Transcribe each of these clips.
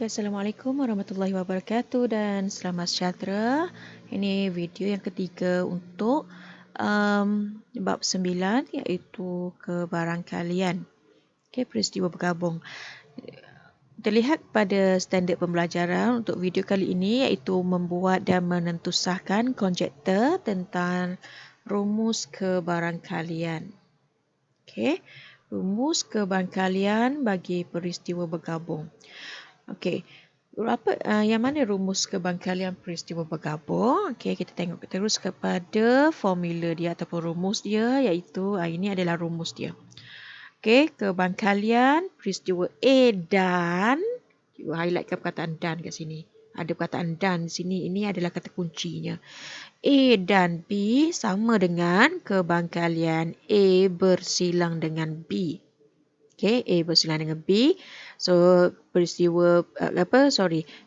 Okay, Assalamualaikum warahmatullahi wabarakatuh dan selamat sejahtera. Ini video yang ketiga untuk bab 9 iaitu kebarangkalian. Okay, peristiwa bergabung. Terlihat pada standard pembelajaran untuk video kali ini iaitu membuat dan menentusahkan konjektor tentang rumus kebarangkalian. Okay, rumus kebarangkalian bagi peristiwa bergabung. Okey. Yang mana rumus kebarangkalian peristiwa bergabung? Okey, kita tengok terus kepada formula dia ataupun rumus dia iaitu ini adalah rumus dia. Okey, kebarangkalian peristiwa A dan cikgu highlightkan perkataan dan kat sini. Ada perkataan dan di sini, ini adalah kata kuncinya. A dan B sama dengan kebarangkalian A bersilang dengan B. Okay, A bersilang dengan B. So,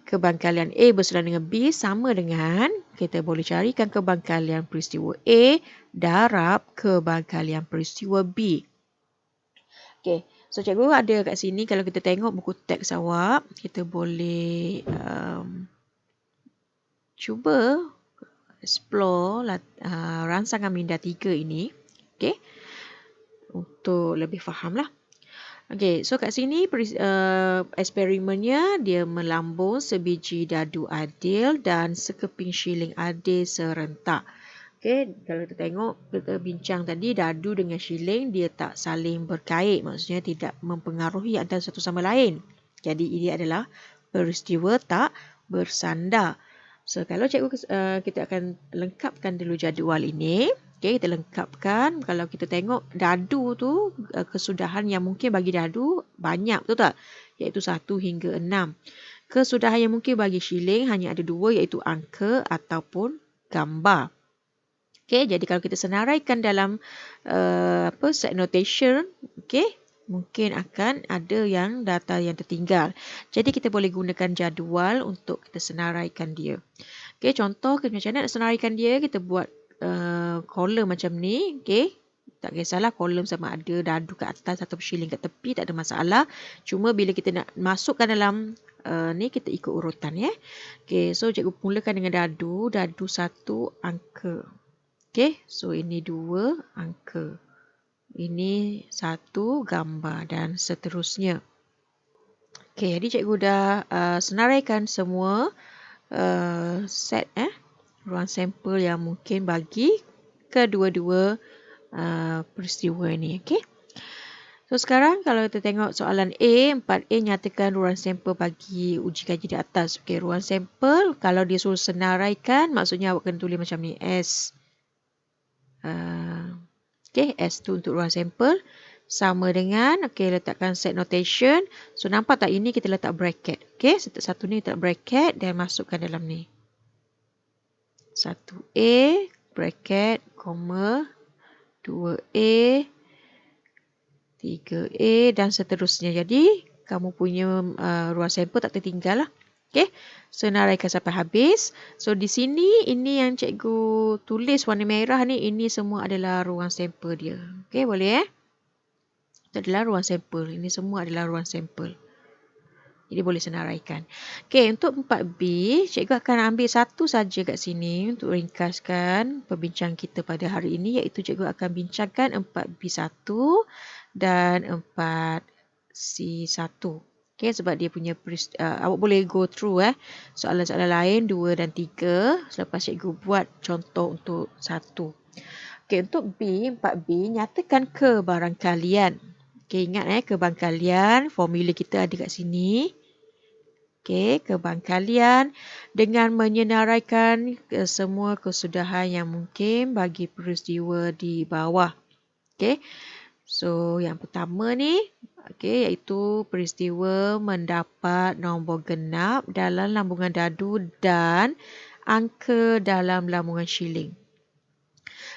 kebarangkalian A bersilang dengan B sama dengan, kita boleh carikan kebarangkalian peristiwa A darab kebarangkalian peristiwa B. Okay, so cikgu ada kat sini, kalau kita tengok buku teks awak, kita boleh cuba explore rangsangan minda 3 ini. Okay, untuk lebih faham lah. Okey, so kat sini eksperimennya dia melambung sebiji dadu adil dan sekeping shilling adil serentak. Okey, kalau kita tengok, kita bincang tadi dadu dengan shilling dia tak saling berkait, maksudnya tidak mempengaruhi antara satu sama lain. Jadi ini adalah peristiwa tak bersandar. So kalau cikgu kita akan lengkapkan dulu jadual ini. Okay, kita lengkapkan. Kalau kita tengok dadu tu, kesudahan yang mungkin bagi dadu banyak, betul tak? Iaitu 1 hingga 6. Kesudahan yang mungkin bagi shilling hanya ada 2 iaitu angka ataupun gambar. Okay, jadi kalau kita senaraikan dalam set notation, okay, mungkin akan ada yang data yang tertinggal. Jadi kita boleh gunakan jadual untuk kita senaraikan dia. Okay, contoh macam mana nak senaraikan dia, kita buat kolom macam ni. Okay, tak kisahlah kolom sama ada dadu kat atas atau shilling kat tepi, tak ada masalah. Cuma bila kita nak masukkan dalam ni, kita ikut urutan ya. Okay, so cikgu mulakan dengan dadu 1 angka. Okay, so ini 2 angka. Ini 1 gambar dan seterusnya. Okay, jadi cikgu dah senaraikan semua set ruang sampel yang mungkin bagi kedua-dua peristiwa ini. Okay. So sekarang kalau kita tengok soalan A, 4A nyatakan ruang sampel bagi uji kaji di atas. Okay, ruang sampel kalau dia suruh senaraikan, maksudnya awak kena tulis macam ni. S. Okay, S tu untuk ruang sampel. Sama dengan, okay, letakkan set notation. So nampak tak ini kita letak bracket. Okay, satu ni letak bracket dan masukkan dalam ni. 1A, bracket, koma, 2A, 3A dan seterusnya. Jadi, kamu punya ruang sampel tak tertinggal lah. Okay, senaraikan sampai habis. So, di sini, ini yang cikgu tulis warna merah ni, ini semua adalah ruang sampel dia. Okay, boleh Itu adalah ruang sampel. Ini semua adalah ruang sampel. Jadi boleh senaraikan. Okey, untuk 4B, cikgu akan ambil satu saja kat sini untuk ringkaskan perbincangan kita pada hari ini, iaitu cikgu akan bincangkan 4B1 dan 4C1. Okey, sebab dia punya awak boleh go through soalan-soalan lain 2 dan 3 selepas cikgu buat contoh untuk 1. Okey, untuk B, 4B, nyatakan kebarangkalian. Okay, ingat kebarangkalian, formula kita ada kat sini. Okay, kebarangkalian dengan menyenaraikan semua kesudahan yang mungkin bagi peristiwa di bawah. Okay, so yang pertama ni, okay, iaitu peristiwa mendapat nombor genap dalam lambungan dadu dan angka dalam lambungan shilling.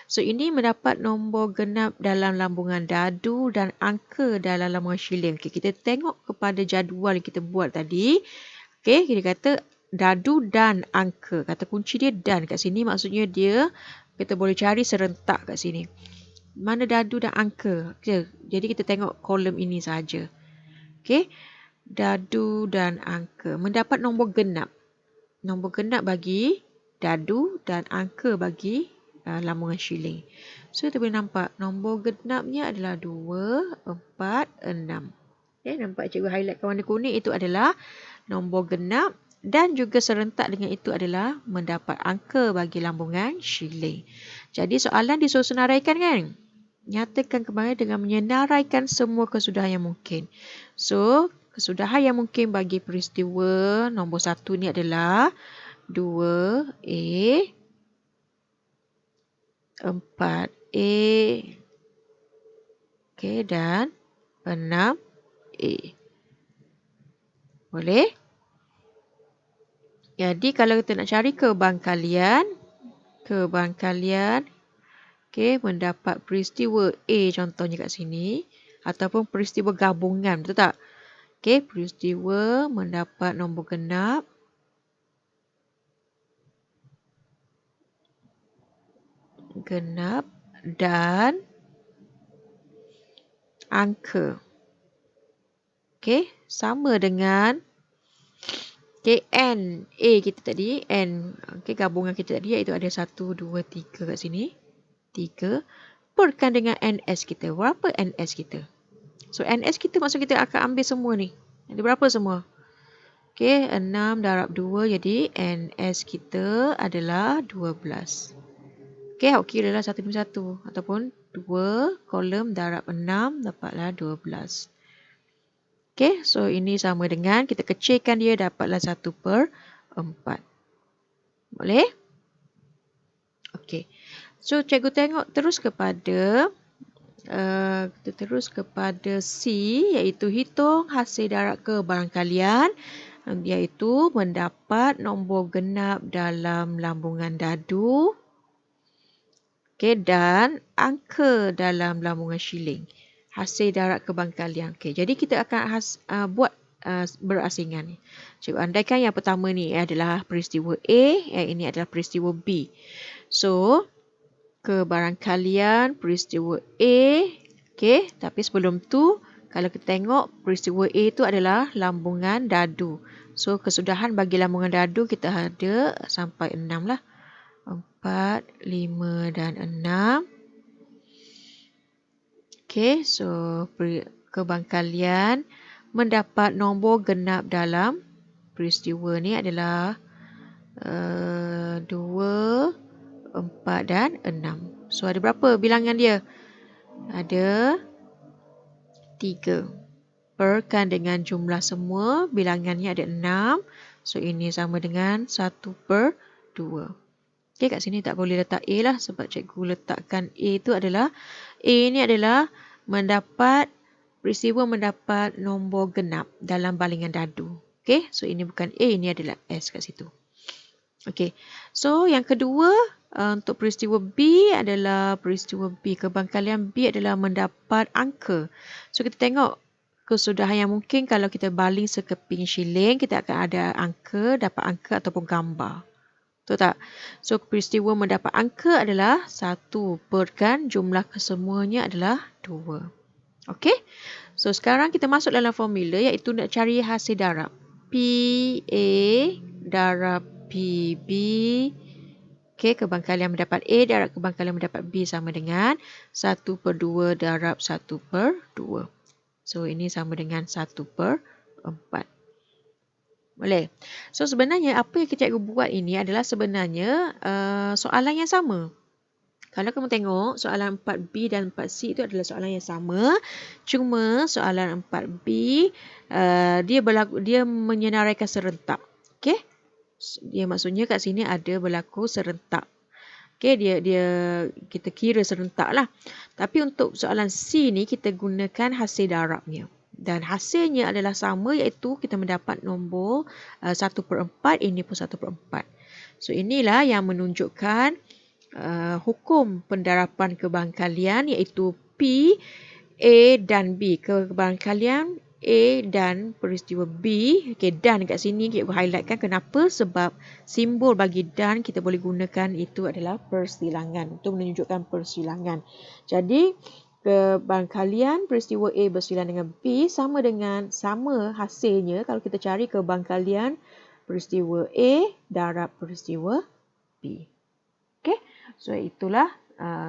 So, ini mendapat nombor genap dalam lambungan dadu dan angka dalam lambungan shilling. Okay, kita tengok kepada jadual yang kita buat tadi. Okay, kita kata dadu dan angka. Kata kunci dia dan kat sini maksudnya dia, kita boleh cari serentak kat sini. Mana dadu dan angka? Okay, jadi kita tengok kolom ini saja. Okay, dadu dan angka. Mendapat nombor genap. Nombor genap bagi dadu dan angka bagi lambungan shilling. So, kita boleh nampak nombor genapnya adalah 2, 4, 6. Okay, nampak cikgu highlight warna kuning itu adalah nombor genap dan juga serentak dengan itu adalah mendapat angka bagi lambungan shilling. Jadi soalan disuruh senaraikan kan? Nyatakan kembali dengan menyenaraikan semua kesudahan yang mungkin. So, kesudahan yang mungkin bagi peristiwa nombor 1 ni adalah 2A, 4A, okay, dan 6A. Boleh? Jadi kalau kita nak cari kebangkalian, okay, mendapat peristiwa A contohnya kat sini, ataupun peristiwa gabungan, betul tak? Okay, peristiwa mendapat nombor genap dan angka. Okay, sama dengan N A kita tadi, N, okay, gabungan kita tadi iaitu ada 1, 2, 3 kat sini. 3 perkan dengan NS kita. Berapa NS kita? So, NS kita maksud kita akan ambil semua ni. Ada berapa semua? Okay, 6 darab 2 jadi NS kita adalah 12. Okay, awak kira lah satu demi satu. Ataupun 2 kolom darab 6 dapatlah 12. Okay, so ini sama dengan kita kecilkan dia dapatlah 1/4. Boleh? Okay. So, cikgu tengok terus kepada C, iaitu hitung hasil darab kebarangkalian, iaitu mendapat nombor genap dalam lambungan dadu, okay, dan angka dalam lambungan shilling. Hasil darab kebarangkalian. Okay, jadi kita akan buat berasingan ni. Cikgu andaikan yang pertama ni adalah peristiwa A, ini adalah peristiwa B. So, kebarangkalian peristiwa A, okay, tapi sebelum tu kalau kita tengok peristiwa A itu adalah lambungan dadu. So, kesudahan bagi lambungan dadu kita ada sampai 6 lah. 4, 5 dan 6. Okay, so kebangkalian mendapat nombor genap dalam peristiwa ni adalah 2, 4 dan 6. So, ada berapa bilangan dia? Ada 3. Perkan dengan jumlah semua, bilangannya ada 6. So, ini sama dengan 1/2. Okay, kat sini tak boleh letak A lah sebab cikgu letakkan A itu adalah, A ni adalah peristiwa mendapat nombor genap dalam balingan dadu. Okay, so ini bukan A, ini adalah S kat situ. Okay, so yang kedua untuk peristiwa B adalah peristiwa B. Kebangkalian B adalah mendapat angka. So, kita tengok kesudahan yang mungkin kalau kita baling sekeping shilling, kita akan ada angka, dapat angka ataupun gambar. Betul tak? So, peristiwa mendapat angka adalah 1 perkan jumlah kesemuanya adalah 2. Okey? So, sekarang kita masuk dalam formula iaitu nak cari hasil darab. PA darab PB. Okey, kebangkalian mendapat A darab kebangkalian mendapat B sama dengan 1/2 darab 1/2. So, ini sama dengan 1/4. Boleh. So, sebenarnya apa yang cikgu buat ini adalah sebenarnya soalan yang sama. Kalau kamu tengok soalan 4B dan 4C itu adalah soalan yang sama. Cuma soalan 4B dia menyenaraikan serentak. Okey? Dia maksudnya kat sini ada berlaku serentak. Okey, kita kira serentak lah. Tapi untuk soalan C ni kita gunakan hasil darabnya. Dan hasilnya adalah sama iaitu kita mendapat nombor 1/4, ini pun 1/4. So, inilah yang menunjukkan hukum pendarapan kebangkalian iaitu P, A dan B. Kebangkalian A dan peristiwa B. Okay, dan kat sini kita highlightkan kenapa? Sebab simbol bagi dan kita boleh gunakan itu adalah persilangan. Untuk menunjukkan persilangan. Jadi, Kebangkalian peristiwa A bersilian dengan B sama hasilnya kalau kita cari kebangkalian peristiwa A darab peristiwa B. Okey, so itulah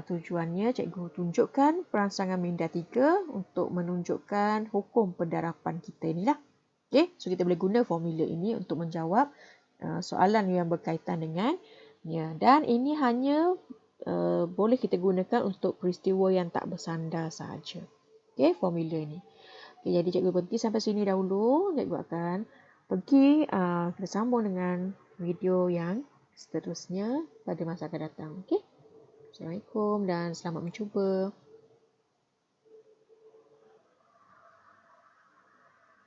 tujuannya cikgu tunjukkan perangsangan minda 3 untuk menunjukkan hukum pendarapan kita ni lah. Okey, so kita boleh guna formula ini untuk menjawab soalan yang berkaitan dengannya. Dan ini hanya boleh kita gunakan untuk peristiwa yang tak bersandar sahaja. Okey, formula ini. Okay, jadi cikgu berhenti sampai sini dahulu. Cikgu akan pergi kita sambung dengan video yang seterusnya pada masa akan datang. Okey. Assalamualaikum dan selamat mencuba.